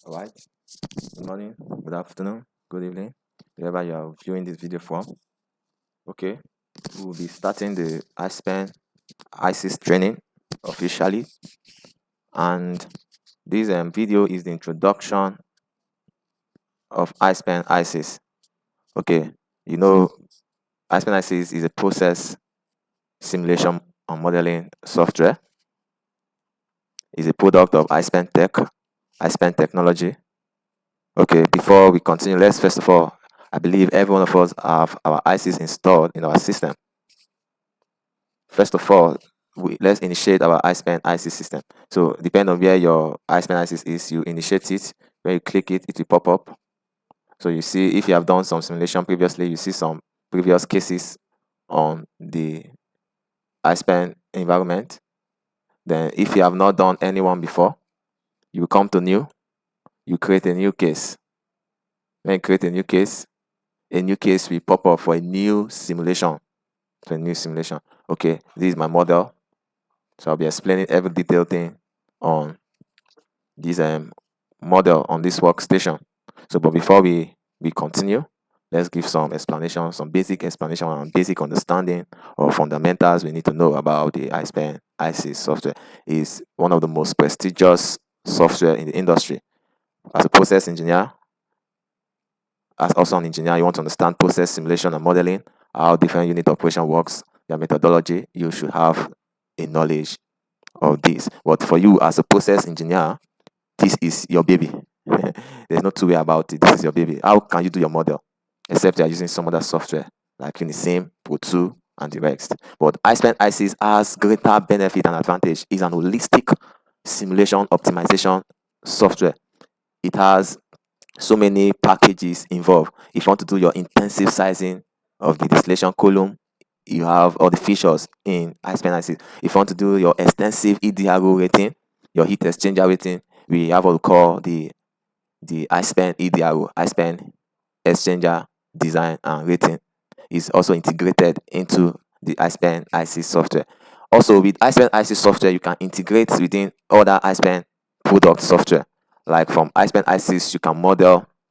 All right. Good morning, good afternoon, good evening, wherever you are viewing this video from. Okay, we will be starting the Aspen HYSYS training officially, and this video is the introduction of Aspen HYSYS. Okay, you know, Aspen HYSYS is a process simulation and modeling software. It's a product of Aspen Technology. Okay, before we continue, let's first of all, I believe every one of us have our HYSYS installed in our system. First of all, let's initiate our Aspen HYSYS system. So depending on where your Aspen HYSYS is, you initiate it. When you click it, it will pop up. So you see, if you have done some simulation previously, you see some previous cases on the Aspen environment. Then if you have not done any one before, you come to new, you create a new case. When you create a new case will pop up for a new simulation. Okay, this is my model. So I'll be explaining every detailed thing on this model on this workstation. So, but before we continue, let's give some explanation, some basic explanation and basic understanding or fundamentals we need to know about the Aspen HYSYS software. Is one of the most prestigious software in the industry. As a process engineer, as also an engineer, you want to understand process simulation and modeling, how different unit operation works, their methodology. You should have a knowledge of this. But for you as a process engineer, this is your baby. There's no two way about it. This is your baby. How can you do your model except you're using some other software like Unisim, Pro2, and the rest? But Aspen HYSYS has greater benefit and advantage. It's an holistic simulation optimization software. It has so many packages involved. If you want to do your intensive sizing of the distillation column, you have all the features in Aspen HYSYS. If you want to do your extensive EDRO rating, your heat exchanger rating, we have what we call the Aspen EDRO, Aspen exchanger design and rating. Is also integrated into the Aspen HYSYS software. Also, with Aspen HYSYS software, you can integrate within other Aspen product software. Like from Aspen HYSYS,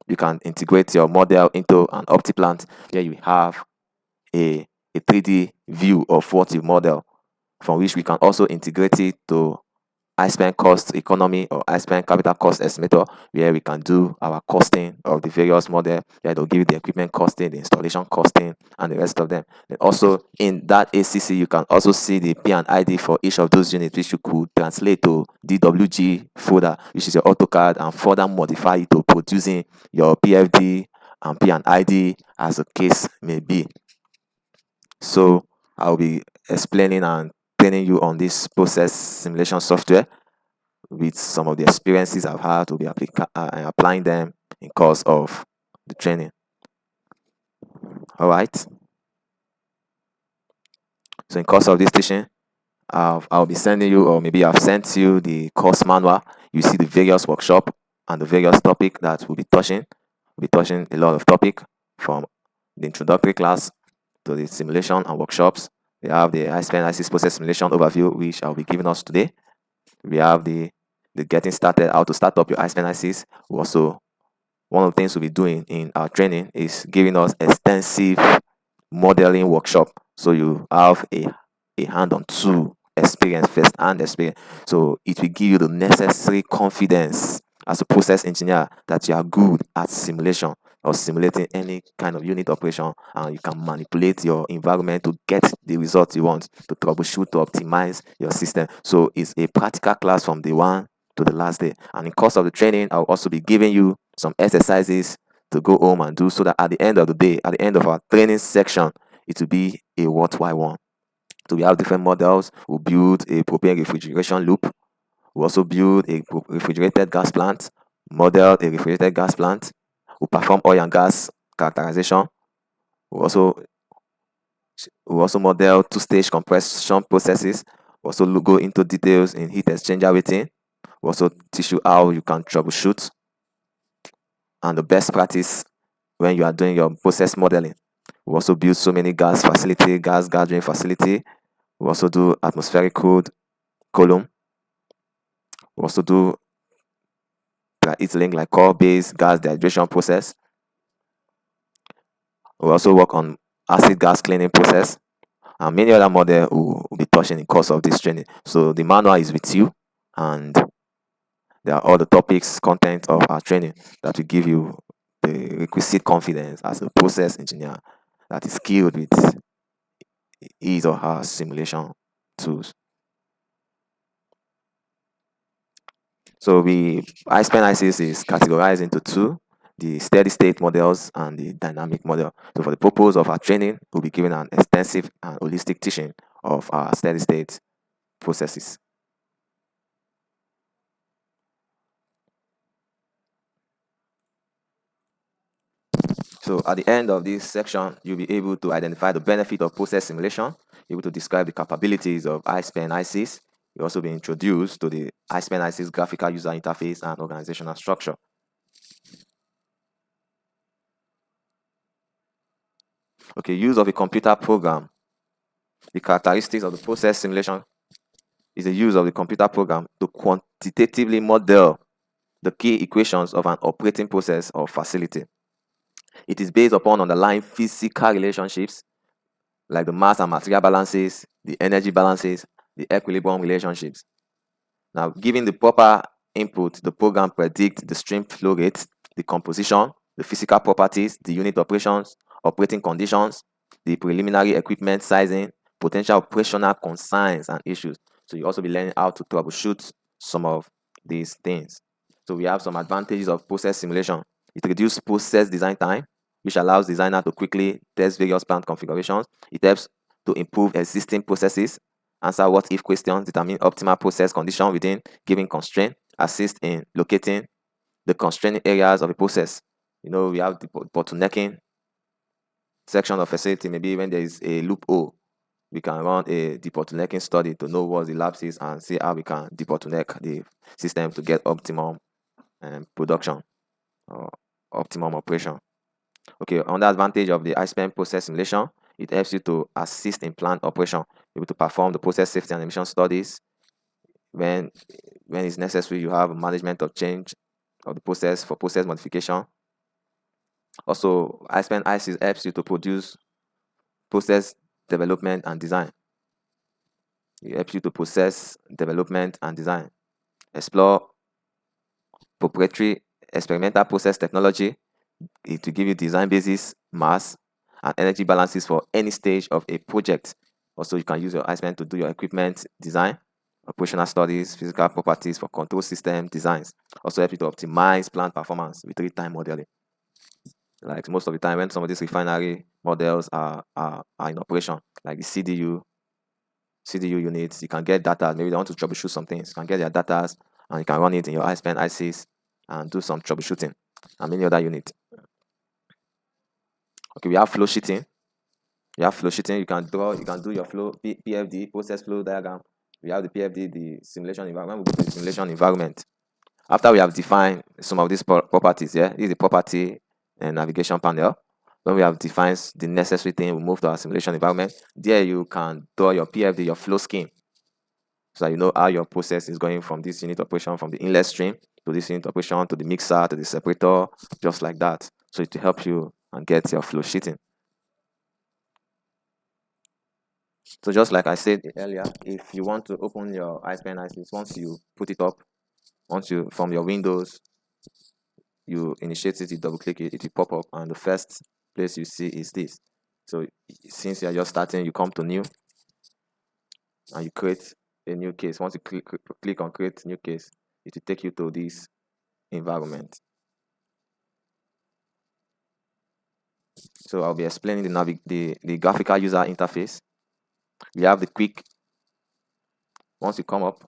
you can integrate your model into an OptiPlant where you have a 3D view of what you model, from which we can also integrate it to Aspen cost economy or Aspen capital cost estimator, where we can do our costing of the various model. Where they'll give you the equipment costing, the installation costing, and the rest of them. Then also in that ACC, you can also see the P and ID for each of those units, which you could translate to DWG folder, which is your AutoCAD, and further modify it to producing your PFD and P and ID as the case may be. So I'll be explaining and training you on this process simulation software with some of the experiences I've had to be applying them in course of the training. All right. So in course of this teaching, I'll be sending you, or maybe I've sent you the course manual. You see the various workshop and the various topic that we'll be touching. We'll be touching a lot of topic from the introductory class to the simulation and workshops. We have the Aspen HYSYS process simulation overview, which I'll be giving us today. We have the getting started, how to start up your Aspen HYSYS. Also, one of the things we'll be doing in our training is giving us extensive modeling workshop. So you have a hand-on tool experience, first-hand experience. So it will give you the necessary confidence as a process engineer that you are good at simulation or simulating any kind of unit operation, and you can manipulate your environment to get the result you want, to troubleshoot, to optimize your system. So it's a practical class from day one to the last day. And in course of the training, I'll also be giving you some exercises to go home and do, so that at the end of the day, at the end of our training section, it will be a worthwhile one. So we have different models. We'll build a propane refrigeration loop. We'll also build a refrigerated gas plant, model a refrigerated gas plant. We'll perform oil and gas characterization. We'll also model two-stage compression processes. We'll also go into details in heat exchanger rating. We'll also teach you how you can troubleshoot and the best practice when you are doing your process modeling. We also build so many gas facility, gas gathering facility. We also do atmospheric cooled column. We also do like ethylene glycol based gas dehydration process. We also work on acid gas cleaning process, and many other models will be touching in course of this training. So the manual is with you, and there are all the topics, content of our training that will give you the requisite confidence as a process engineer that is skilled with his or her simulation tools. So Aspen HYSYS is categorized into two: the steady state models and the dynamic model. So for the purpose of our training, we'll be given an extensive and holistic teaching of our steady state processes. So at the end of this section, you'll be able to identify the benefit of process simulation, able to describe the capabilities of Aspen HYSYS. You'll also be introduced to the Aspen HYSYS graphical user interface and organizational structure. Okay, use of a computer program. The characteristics of the process simulation is the use of the computer program to quantitatively model the key equations of an operating process or facility. It is based upon underlying physical relationships like the mass and material balances, the energy balances, the equilibrium relationships. Now, given the proper input, the program predicts the stream flow rate, the composition, the physical properties, the unit operations, operating conditions, the preliminary equipment sizing, potential operational concerns and issues. So you also be learning how to troubleshoot some of these things. So we have some advantages of process simulation. It reduces process design time, which allows designer to quickly test various plant configurations. It helps to improve existing processes, answer what-if questions, determine optimal process condition within given constraint, assist in locating the constraining areas of a process. We have the bottlenecking section of facility. Maybe when there is a loophole, we can run a debottlenecking study to know what the lapse is and see how we can debottleneck the system to get optimum production or optimum operation. Okay, another advantage of the Aspen process simulation, it helps you to assist in plant operation, able to perform the process safety and emission studies. When it's necessary, you have management of change of the process for process modification. Also, Aspen HYSYS helps you to produce process development and design. It helps you to process development and design, explore proprietary experimental process technology. It will give you design basis, mass, and energy balances for any stage of a project. Also, you can use your Aspen to do your equipment design, operational studies, physical properties for control system designs. Also help you to optimize plant performance with real-time modeling. Like most of the time when some of these refinery models are in operation, like the CDU units, you can get data. Maybe they want to troubleshoot some things. You can get their data and you can run it in your Aspen HYSYS and do some troubleshooting and many other units. Okay, we have flow sheeting. You can do your flow PFD, process flow diagram. We have the PFD, the simulation environment. We go to the simulation environment. After we have defined some of these properties, this is the property and navigation panel. When we have defined the necessary thing, we move to our simulation environment. There you can draw your PFD, your flow scheme, so that you know how your process is going from this unit operation, from the inlet stream to this unit operation, to the mixer, to the separator, just like that. So it will help you and get your flow sheeting. So just like I said earlier, if you want to open your Aspen HYSYS, once you put it up, from your Windows, you initiate it, you double click it, it will pop up, and the first place you see is this. So since you are just starting, you come to new and you create a new case. Once you click on create new case, it will take you to this environment. So I'll be explaining the graphical user interface. We have the quick. Once you come up,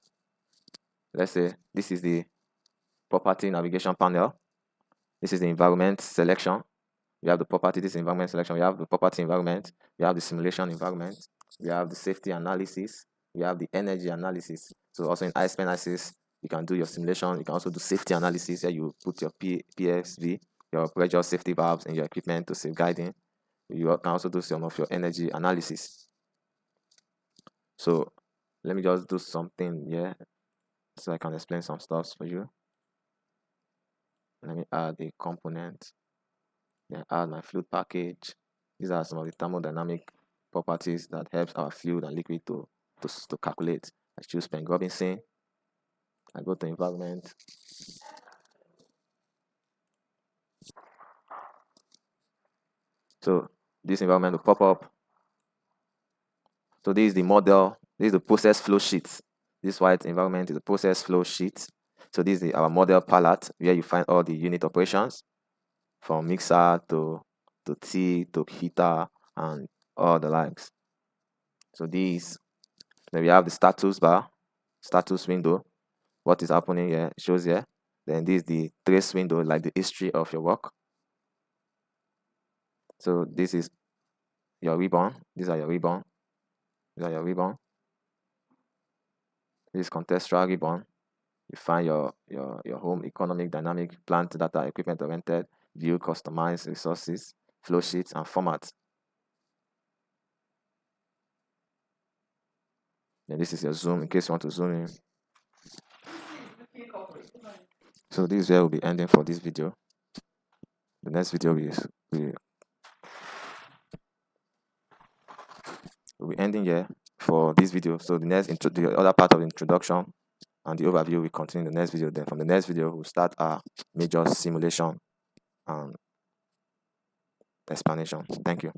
let's say this is the property navigation panel. This is the environment selection. We have the property, this environment selection. We have the property environment. We have the simulation environment. We have the safety analysis. We have the energy analysis. So also in Aspen HYSYS, you can do your simulation. You can also do safety analysis. Here you put your PSV, your pressure safety valves in your equipment to safeguarding. You can also do some of your energy analysis. So let me just do something here so I can explain some stuff for you. Let me add a component, then add my fluid package. These are some of the thermodynamic properties that helps our fluid and liquid to calculate. I choose Pen Robinson. I go to environment. So this environment will pop up. So this is the model. This is the process flow sheet. This white environment is the process flow sheet. So this is our model palette where you find all the unit operations from mixer to tea to heater and all the likes. So these, then we have the status bar, status window. What is happening here shows here. Then this is the trace window, like the history of your work. So this is your ribbon. These are your ribbon. These are your ribbon. This is contextual ribbon. You find your home, economic, dynamic, plant data, equipment oriented, view, customize, resources, flow sheets, and formats. Then this is your zoom in case you want to zoom in. So this is where we'll be ending for this video. The next video we'll be ending here for this video. So the other part of the introduction and the overview will continue in the next video. Then from the next video we'll start our major simulation and explanation. Thank you.